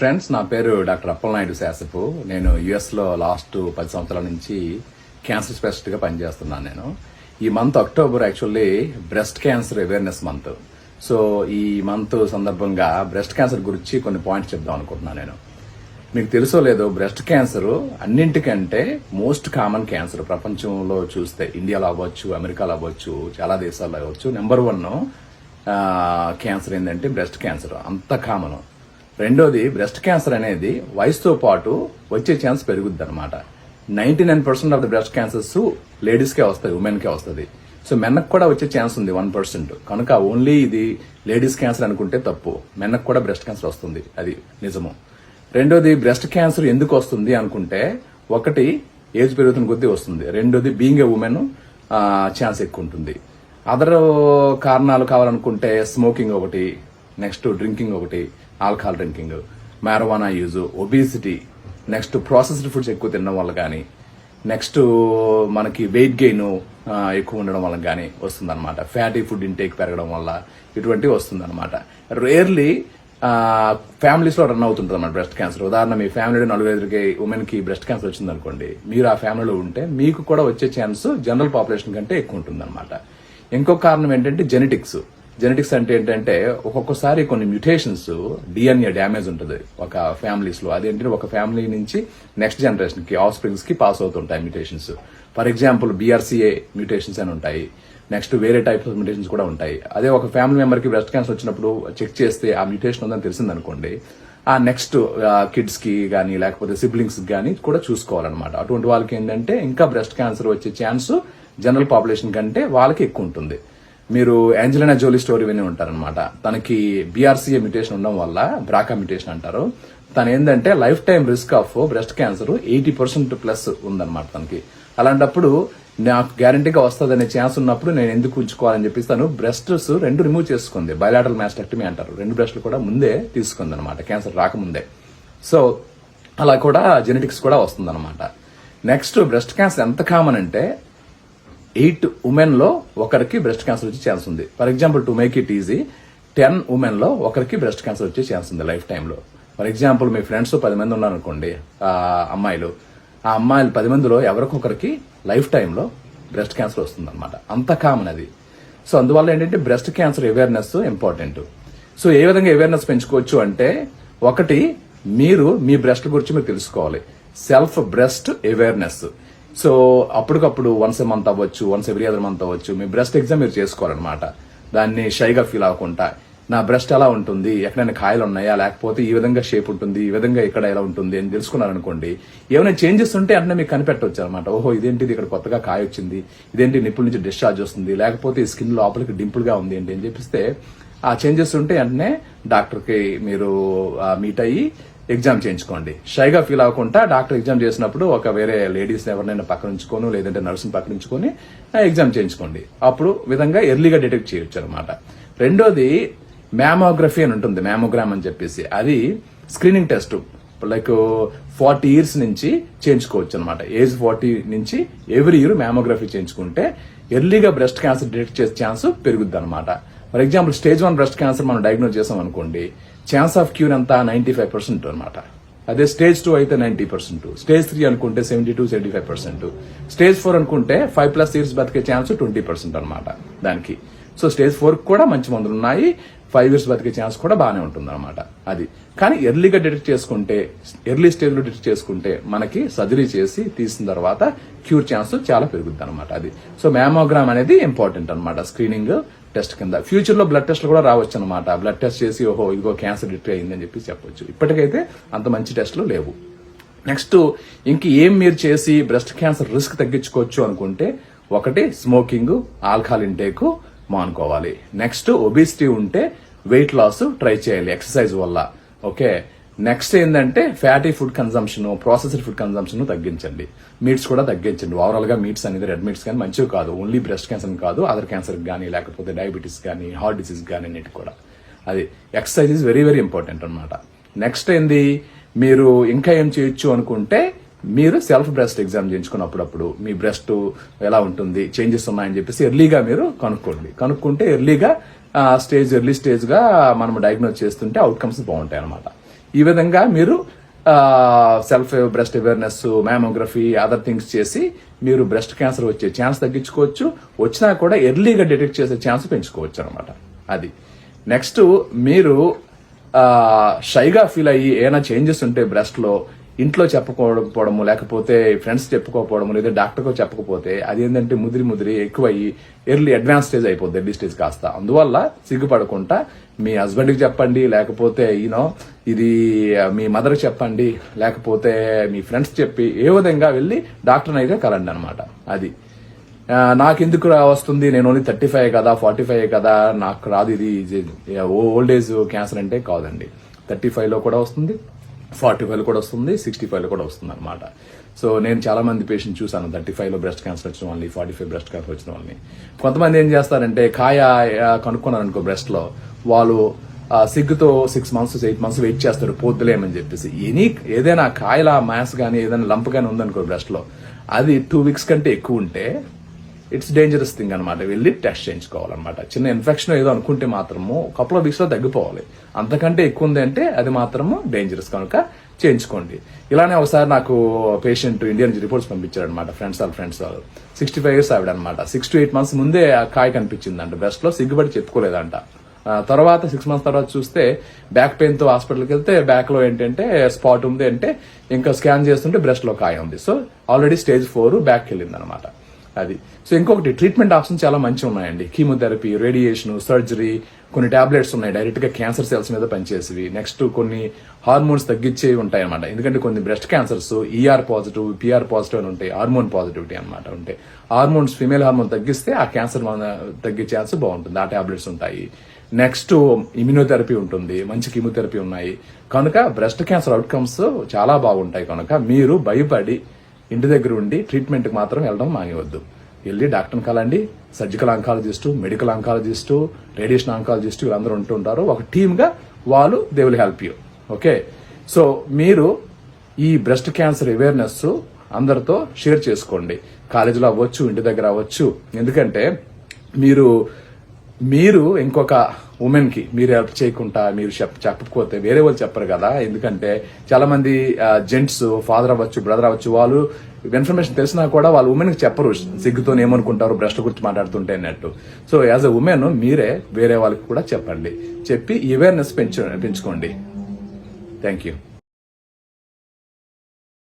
Friends, నా పేరు doctor Appalanaidu శాసపు. నేను యుఎస్లో లాస్ట్ 10 సంవత్సరాల నుంచి క్యాన్సర్ స్పెషలిస్ట్గా పనిచేస్తున్నాను. నేను ఈ month October actually breast cancer awareness month. So ఈ మంత్ సందర్భంగా బ్రెస్ట్ క్యాన్సర్ గురించి కొన్ని పాయింట్స్ చెప్దాం అనుకుంటున్నాను. నేను మీకు తెలుసో లేదో, బ్రెస్ట్ క్యాన్సర్ అన్నింటికంటే మోస్ట్ కామన్ క్యాన్సర్. ప్రపంచంలో చూస్తే ఇండియాలో అవ్వచ్చు, అమెరికాలో అవ్వచ్చు, చాలా దేశాల్లో అవ్వచ్చు, నెంబర్ 1 క్యాన్సర్ ఏంటంటే బ్రెస్ట్ క్యాన్సర్. అంత కామన్. రెండోది, బ్రెస్ట్ క్యాన్సర్ అనేది వయసుతో పాటు వచ్చే ఛాన్స్ పెరుగుద్ది అనమాట. 99% ఆఫ్ ద బ్రెస్ట్ క్యాన్సర్స్ లేడీస్కే వస్తాయి, ఉమెన్కే వస్తుంది. సో మెన్కి కూడా వచ్చే ఛాన్స్ ఉంది 1%. కనుక ఓన్లీ ఇది లేడీస్ క్యాన్సర్ అనుకుంటే తప్పు. మెన్కి కూడా బ్రెస్ట్ క్యాన్సర్ వస్తుంది, అది నిజము. రెండోది, బ్రెస్ట్ క్యాన్సర్ ఎందుకు వస్తుంది అనుకుంటే, ఒకటి ఏజ్ పెరుగుతున్న కొద్దీ వస్తుంది. రెండోది, బీయింగ్ ఏ ఉమెన్ ఛాన్స్ ఎక్కువ ఉంటుంది. అదర్ కారణాలు కావాలనుకుంటే స్మోకింగ్ ఒకటి, నెక్స్ట్ డ్రింకింగ్ ఒకటి, alcohol drinking, marijuana use, obesity, next processed foods ఎక్కువ తినడం వల్ల కానీ, నెక్స్ట్ మనకి వెయిట్ గెయిన్ ఎక్కువ ఉండడం వల్ల కానీ వస్తుందన్నమాట. ఫ్యాటీ ఫుడ్ ఇంటేక్ పెరగడం వల్ల ఇటువంటివి వస్తుందన్నమాట. రేర్లీ ఫ్యామిలీస్ లో రన్ అవుతుంటుంది అన్నమాట బ్రెస్ట్ క్యాన్సర్. ఉదాహరణ, మీ ఫ్యామిలీలో 4-5 ఉమెన్ కి బ్రెస్ట్ క్యాన్సర్ వచ్చింది అనుకోండి, మీరు ఆ ఫ్యామిలీలో ఉంటే మీకు కూడా వచ్చే ఛాన్స్ జనరల్ పాపులేషన్ కంటే ఎక్కువ ఉంటుంది అనమాట. ఇంకొక కారణం ఏంటంటే జెనెటిక్స్. జెనెటిక్స్ అంటే ఏంటంటే, ఒక్కొక్కసారి కొన్ని మ్యూటేషన్స్, డిఎన్ఏ డ్యామేజ్ ఉంటుంది ఒక ఫ్యామిలీస్ లో. అదేంటంటే ఒక ఫ్యామిలీ నుంచి నెక్స్ట్ జనరేషన్ కి, ఆఫ్ స్ప్రింగ్స్ కి పాస్ అవుతుంటాయి mutations. For example BRCA mutations అని ఉంటాయి. నెక్స్ట్ వేరే టైప్స్ ఆఫ్ మ్యూటేషన్స్ కూడా ఉంటాయి. అదే ఒక ఫ్యామిలీ మెంబర్ కి బ్రెస్ట్ క్యాన్సర్ వచ్చినప్పుడు చెక్ చేస్తే ఆ మ్యూటేషన్ ఉందని తెలిసిందనుకోండి, ఆ నెక్స్ట్ కిడ్స్ కి కానీ లేకపోతే సిబ్లింగ్స్ కానీ కూడా చూసుకోవాలన్నమాట. అటువంటి వాళ్ళకి ఏంటంటే ఇంకా బ్రెస్ట్ క్యాన్సర్ వచ్చే ఛాన్స్ జనరల్ పాపులేషన్ కంటే వాళ్ళకి ఎక్కువ ఉంటుంది. మీరు ఏంజలినా జోలీ స్టోరీ విని ఉంటారనమాట. తనకి BRCA మ్యూటేషన్ ఉండడం వల్ల బ్రాకా మ్యూటేషన్ అంటారు. తను ఏంటంటే life time risk of breast cancer 80% plus ఉందన్నమాట తనకి. అలాంటప్పుడు నాకు గ్యారంటీగా వస్తుందనే ఛాన్స్ ఉన్నప్పుడు నేను ఎందుకు ఉంచుకోవాలని చెప్పి తను బ్రెస్ట్స్ 2 రిమూవ్ చేసుకుంది. బయలాటరల్ మాస్టెక్టమీ అంటారు. 2 బ్రెస్ట్లు కూడా ముందే తీసుకుంది అనమాట, క్యాన్సర్ రాకముందే. సో అలా కూడా జెనెటిక్స్ కూడా వస్తుందన్నమాట. నెక్స్ట్, బ్రెస్ట్ క్యాన్సర్ ఎంత కామన్ అంటే 8 ఉమెన్ లో ఒకరికి బ్రెస్ట్ క్యాన్సర్ వచ్చే ఛాన్స్ ఉంది. For example, to make it easy, 10 women లో ఒకరికి బ్రెస్ట్ క్యాన్సర్ వచ్చే ఛాన్స్ ఉంది లైఫ్ టైంలో. ఫర్ ఎగ్జాంపుల్, మీ ఫ్రెండ్స్ 10 మంది ఉన్నారనుకోండి, అమ్మాయిలు. ఆ అమ్మాయిలు 10 మందిలో ఎవరికొకరికి లైఫ్ టైంలో బ్రెస్ట్ క్యాన్సర్ వస్తుంది అనమాట. అంత కామన్ అది. సో అందువల్ల ఏంటంటే breast cancer awareness important. So ఏ విధంగా అవేర్నెస్ పెంచుకోవచ్చు అంటే, ఒకటి, మీరు మీ బ్రెస్ట్ గురించి మీరు తెలుసుకోవాలి. Self breast awareness. సో అప్పటికప్పుడు వన్స్ ఎ మంత్ అవ్వచ్చు, వన్స్ ఎవ్రీ అదర్ మంత్ అవ్వచ్చు, మీ బ్రెస్ట్ ఎగ్జామ్ మీరు చేసుకోవాలన్నమాట. దాన్ని షైగా ఫీల్ అవ్వకుండా, నా బ్రెస్ట్ ఎలా ఉంటుంది, ఎక్కడైనా కాయలు ఉన్నాయా, లేకపోతే ఈ విధంగా షేప్ ఉంటుంది, ఈ విధంగా ఇక్కడ ఎలా ఉంటుంది అని తెలుసుకున్నారనుకోండి, ఏమైనా చేంజెస్ ఉంటే అంటే మీకు కనిపెట్టవచ్చు అనమాట. ఓహో, ఇదేంటిది ఇక్కడ కొత్తగా కాయ వచ్చింది, ఇదేంటి నిప్పుల నుంచి డిశ్చార్జ్ వస్తుంది, లేకపోతే ఈ స్కిన్ లోపలికి డింపుల్ గా ఉంది ఏంటి అని చెప్పిస్తే, ఆ చేంజెస్ ఉంటే వెంటనే డాక్టర్కి మీరు మీట్ అయ్యి ఎగ్జామ్ చేయించుకోండి. షైగా ఫీల్ అవ్వకుండా డాక్టర్ ఎగ్జామ్ చేసినప్పుడు ఒక వేరే లేడీస్ ఎవరినైనా పక్కన ఉంచుకొని, లేదంటే నర్సుని పక్కన ఉంచుకొని ఎగ్జామ్ చేయించుకోండి. అప్పుడు విధంగా ఎర్లీగా డిటెక్ట్ చేయొచ్చు అనమాట. రెండోది, మ్యామోగ్రఫీ అని ఉంటుంది, మ్యామోగ్రామ్ అని చెప్పేసి. అది స్క్రీనింగ్ టెస్ట్. లైక్ 40 ఇయర్స్ నుంచి చేయించుకోవచ్చు అనమాట. ఏజ్ 40 నుంచి ఎవ్రీ ఇయర్ మ్యామోగ్రఫీ చేయించుకుంటే ఎర్లీగా బ్రెస్ట్ క్యాన్సర్ డిటెక్ట్ చేసే ఛాన్స్ పెరుగుద్ది అనమాట. For example, stage 1 breast cancer మనం డయాగ్నోస్ చేసాం అనుకోండి, ఛాన్స్ ఆఫ్ క్యూర్ అంతా 95% అనమాట. అదే స్టేజ్ 2 అయితే 90%, స్టేజ్ 3 అనుకుంటే 72-75%, స్టేజ్ 4 అనుకుంటే 5+ ఇయర్స్ బతికే ఛాన్స్ 20% అనమాట దానికి. సో స్టేజ్ 4 కూడా మంచి మందులు ఉన్నాయి, 5 ఇయర్స్ బతికే ఛాన్స్ కూడా బాగానే ఉంటుంది అనమాట. అది కానీ ఎర్లీగా డిటెక్ట్ చేసుకుంటే, ఎర్లీ స్టేజ్ లో డిటెక్ట్ చేసుకుంటే మనకి సర్జరీ చేసి తీసిన తర్వాత క్యూర్ ఛాన్స్ చాలా పెరుగుద్ది అనమాట. అది. సో మ్యామోగ్రామ్ అనేది ఇంపార్టెంట్ అనమాట స్క్రీనింగ్ టెస్ట్ కింద. ఫ్యూచర్ లో బ్లడ్ టెస్ట్లు కూడా రావచ్చు అనమాట. బ్లడ్ టెస్ట్ చేసి ఓహో ఇదిగో క్యాన్సర్ డిటెక్ట్ అయిందని చెప్పి చెప్పొచ్చు. ఇప్పటికైతే అంత మంచి టెస్ట్లు లేవు. నెక్స్ట్, ఇంక ఏం మీరు చేసి బ్రెస్ట్ క్యాన్సర్ రిస్క్ తగ్గించుకోవచ్చు అనుకుంటే, ఒకటి, స్మోకింగ్, ఆల్కహాల్ ఇంటేక్ మానుకోవాలి. నెక్స్ట్, ఒబిసిటీ ఉంటే వెయిట్ లాస్ ట్రై చేయాలి ఎక్సర్సైజ్ వల్ల. ఓకే. నెక్స్ట్ ఏంటంటే fatty food consumption, processed food consumption తగ్గించండి. మీట్స్ కూడా తగ్గించండి. ఓవరాల్ గా మీట్స్ అనేది, రెడ్ మీట్స్ కానీ మంచివి కాదు. ఓన్లీ బ్రెస్ట్ క్యాన్సర్ కాదు, అదర్ క్యాన్సర్ కానీ, లేకపోతే డయాబెటీస్ కానీ, హార్ట్ డిసీజ్ కానీ అన్నిటి కూడా. అది exercise is very very important అనమాట. నెక్స్ట్ ఏంది, మీరు ఇంకా ఏం చేయొచ్చు అనుకుంటే, మీరు సెల్ఫ్ బ్రెస్ట్ ఎగ్జామ్ చేయించుకున్నప్పుడు మీ బ్రెస్ట్ ఎలా ఉంటుంది, చేంజెస్ ఉన్నాయని చెప్పేసి ఎర్లీగా మీరు కనుక్కుంటే ఎర్లీ స్టేజ్ గా మనం డయాగ్నోస్ చేస్తుంటే అవుట్కమ్స్ బాగుంటాయి అనమాట. ఈ విధంగా మీరు self breast awareness, mammography, other things చేసి మీరు బ్రెస్ట్ క్యాన్సర్ వచ్చే ఛాన్స్ తగ్గించుకోవచ్చు. వచ్చినా కూడా ఎర్లీగా డిటెక్ట్ చేసే ఛాన్స్ పెంచుకోవచ్చు అనమాట. అది నెక్స్ట్, మీరు షైగా ఫీల్ అయ్యి ఏమైనా చేంజెస్ ఉంటే బ్రెస్ట్ లో ఇంట్లో చెప్పుకోకపోవడము, లేకపోతే ఫ్రెండ్స్ చెప్పుకోకపోవడము, లేదా డాక్టర్కో చెప్పకపోతే అది ఏంటంటే ముదిరి ఎక్కువయ్యి ఎర్లీ అడ్వాన్స్ స్టేజ్ అయిపోద్ది, ఎర్లీ స్టేజ్ కాస్త. అందువల్ల సిగ్గుపడకుండా మీ హస్బెండ్కి చెప్పండి, లేకపోతే ఇది మీ మదర్కి చెప్పండి, లేకపోతే మీ ఫ్రెండ్స్ చెప్పి ఏ విధంగా వెళ్ళి డాక్టర్ని అయితే కలండి అనమాట. అది నాకెందుకు వస్తుంది, నేను ఓన్లీ 35 కదా 45 కదా నాకు రాదు, ఇది ఓల్డ్ ఏజ్ క్యాన్సర్ అంటే కాదండి. 35 లో కూడా వస్తుంది, 45 లో కూడా వస్తుంది, 65 లో కూడా వస్తుంది అనమాట. సో నేను చాలా మంది పేషెంట్ చూసాను 35 లో బ్రెస్ట్ క్యాన్సర్ వచ్చిన వాళ్ళని, 45 బ్రెస్ట్ క్యాన్సర్ వచ్చిన వాళ్ళని. కొంతమంది ఏం చేస్తారంటే కాయ కనుక్కున్నారు అనుకో బ్రెస్ట్ లో, వాళ్ళు సిగ్గుతో 6 months 8 months వెయిట్ చేస్తారు పోద్దులేమని చెప్పేసి. ఏదైనా కాయల మ్యాస్ కానీ ఏదైనా లంప్ కానీ ఉందనుకో బ్రెస్ట్ లో, అది 2 weeks కంటే ఎక్కువ ఉంటే ఇట్స్ డేంజరస్ థింగ్ అనమాట. వెళ్ళి టెస్ట్ చేయించుకోవాలన్నమాట. చిన్న ఇన్ఫెక్షన్ ఏదో అనుకుంటే మాత్రము కపుల్ ఆఫ్ వీక్స్ లో తగ్గిపోవాలి. అంతకంటే ఎక్కువ ఉంది అంటే అది మాత్రము డేంజరస్, కనుక చేయించుకోండి. ఇలానే ఒకసారి నాకు పేషెంట్ ఇండియన్ రిపోర్ట్స్ పంపించారు అనమాట. ఫ్రెండ్స్ వాళ్ళు 65 years ఆవిడ అనమాట. 6 to 8 months ముందే ఆ కాయ కనిపించిందంట బ్రెస్ట్ లో, సిగ్గుపడి చెప్పుకోలేదంట. తర్వాత 6 months తర్వాత చూస్తే బ్యాక్ పెయిన్ తో హాస్పిటల్కి వెళ్తే బ్యాక్ లో ఏంటంటే స్పాట్ ఉంది అంటే, ఇంకా స్కాన్ చేస్తుంటే బ్రెస్ట్ లో కాయ ఉంది. సో ఆల్రెడీ స్టేజ్ 4 బ్యాక్ వెళ్ళింది అనమాట. అది. సో ఇంకొకటి, ట్రీట్మెంట్ ఆప్షన్స్ చాలా మంచి ఉన్నాయండి. కీమోథెరపీ, రేడియేషన్, సర్జరీ, కొన్ని టాబ్లెట్స్ ఉన్నాయి డైరెక్ట్ గా క్యాన్సర్ సెల్స్ మీద పనిచేసేవి. నెక్స్ట్ కొన్ని హార్మోన్స్ తగ్గించేవి ఉంటాయి అనమాట. ఎందుకంటే కొన్ని breast cancers ER positive, PR positive అని ఉంటాయి, హార్మోన్ పాజిటివిటీ అనమాట. ఉంటాయి హార్మోన్స్, ఫీమేల్ హార్మోన్ తగ్గిస్తే ఆ క్యాన్సర్ తగ్గే ఛాన్స్ బాగుంటుంది. ఆ టాబ్లెట్స్ ఉంటాయి. నెక్స్ట్ ఇమ్యూనోథెరపీ ఉంటుంది, మంచి కీమోథెరపీ ఉన్నాయి. కనుక బ్రెస్ట్ క్యాన్సర్ అవుట్కమ్స్ చాలా బాగుంటాయి. కనుక మీరు భయపడి ఇంటి దగ్గర ఉండి ట్రీట్మెంట్ కి మాత్రం వెళ్ళడం మానేవద్దు. వెళ్ళి డాక్టర్ని కలండి. Surgical oncologist, medical oncologist, radiation oncologist వీళ్ళందరూ ఉంటుంటారు. ఒక టీమ్ గా వాళ్ళు they will help you. Okay. So మీరు ఈ బ్రెస్ట్ క్యాన్సర్ అవేర్నెస్ అందరితో షేర్ చేసుకోండి. కాలేజీలో అవ్వచ్చు, ఇంటి దగ్గర అవ్వచ్చు. ఎందుకంటే మీరు ఇంకొక ఉమెన్ కి మీరు హెల్ప్ చేయకుండా మీరు చెప్పకపోతే వేరే వాళ్ళు చెప్పరు కదా. ఎందుకంటే చాలా మంది జెంట్స్, ఫాదర్ అవ్వచ్చు, బ్రదర్ అవ్వచ్చు, వాళ్ళు ఇన్ఫర్మేషన్ తెలిసినా కూడా వాళ్ళు ఉమెన్ కి చెప్పరు. సిగ్గుతో ఏమనుకుంటారు బ్రెస్ట్ గురించి మాట్లాడుతుంటే అన్నట్టు. సో యాజ్ అ ఉమెన్ మీరే వేరే వాళ్ళకి కూడా చెప్పండి. చెప్పి అవేర్నెస్ పెంచుకోండి. Thank you.